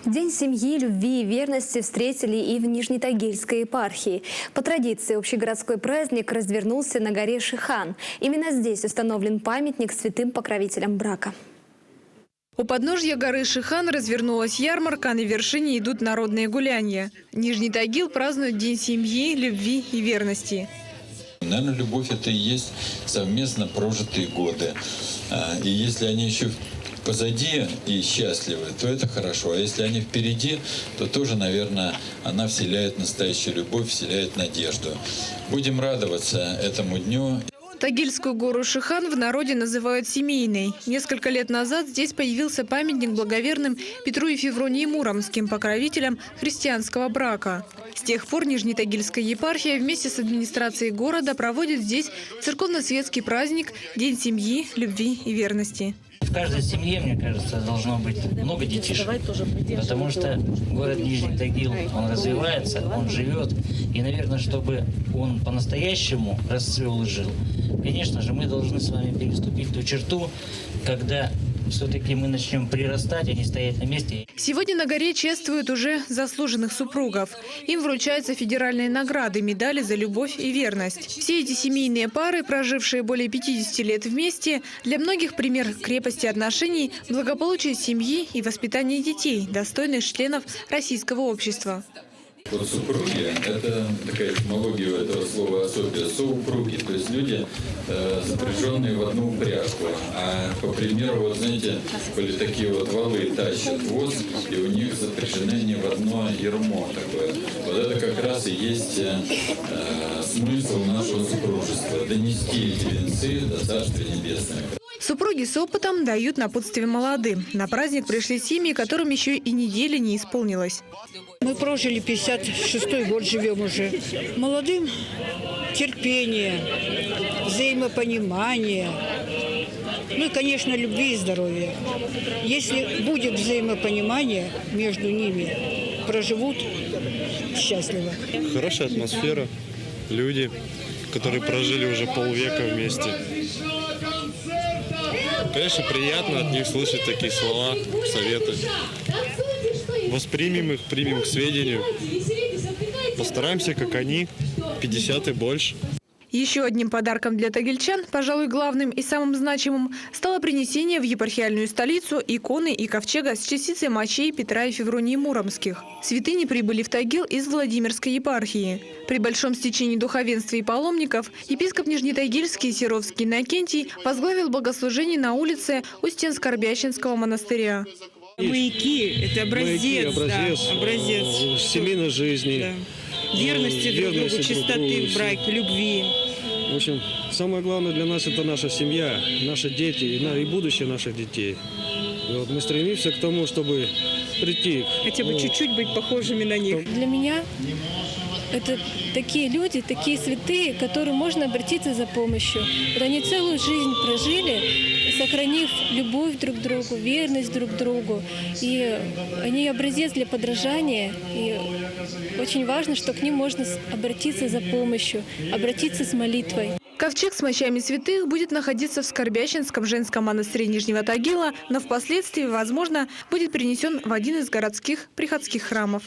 День семьи, любви и верности встретили и в Нижнетагильской епархии. По традиции общегородской праздник развернулся на горе Шихан. Именно здесь установлен памятник святым покровителям брака. У подножья горы Шихан развернулась ярмарка, а на вершине идут народные гуляния. Нижний Тагил празднует День семьи, любви и верности. Наверное, любовь – это и есть совместно прожитые годы. И если они еще позади и счастливы, то это хорошо. А если они впереди, то тоже, наверное, она вселяет настоящую любовь, вселяет надежду. Будем радоваться этому дню. Тагильскую гору Шихан в народе называют семейной. Несколько лет назад здесь появился памятник благоверным Петру и Февронии Муромским, покровителям христианского брака. С тех пор Нижнетагильская епархия вместе с администрацией города проводит здесь церковно-светский праздник День семьи, любви и верности. В каждой семье, мне кажется, должно быть много детишек, потому что город Нижний Тагил, он развивается, он живет. И, наверное, чтобы он по-настоящему расцвел и жил, конечно же, мы должны с вами переступить ту черту, когда все-таки мы начнем прирастать, а не стоять на месте. Сегодня на горе чествуют уже заслуженных супругов. Им вручаются федеральные награды, медали за любовь и верность. Все эти семейные пары, прожившие более 50 лет вместе, для многих пример крепости отношений, благополучия семьи и воспитания детей, достойных членов российского общества. Вот супруги – это такая этимология этого слова особенно. Супруги, то есть люди, запряженные в одну упряжку. А по примеру, вот знаете, были такие вот валы тащат воз, и у них запряжены они в одно ермо такое. Вот это как раз и есть смысл нашего супружества – донести эти венцы до Царствия Небесного. Супруги с опытом дают напутствие молодым. На праздник пришли семьи, которым еще и недели не исполнилось. Мы прожили 56-й год, живем уже. Молодым терпение, взаимопонимание, ну и, конечно, любви и здоровья. Если будет взаимопонимание между ними, проживут счастливо. Хорошая атмосфера, люди, которые прожили уже полвека вместе. Конечно, приятно от них слышать такие слова, советы. Воспримем их, примем к сведению. Постараемся, как они, 50 и больше. Еще одним подарком для тагильчан, пожалуй, главным и самым значимым, стало принесение в епархиальную столицу иконы и ковчега с частицей мощей Петра и Февронии Муромских. Святыни прибыли в Тагил из Владимирской епархии. При большом стечении духовенства и паломников епископ Нижнетагильский Серовский Иннокентий возглавил богослужение на улице у стен Скорбященского монастыря. Маяки – это образец, образец семейной жизни, да. Верности друг другу, чистоты в браке, любви. В общем, самое главное для нас – это наша семья, наши дети и будущее наших детей. И вот мы стремимся к тому, чтобы прийти. Хотя бы чуть-чуть быть похожими на них. Для меня это такие люди, такие святые, к которым можно обратиться за помощью. Вот они целую жизнь прожили, сохранив любовь друг к другу, верность друг другу. И они образец для подражания. И очень важно, что к ним можно обратиться за помощью, обратиться с молитвой. Ковчег с мощами святых будет находиться в Скорбященском женском монастыре Нижнего Тагила, но впоследствии, возможно, будет перенесен в один из городских приходских храмов.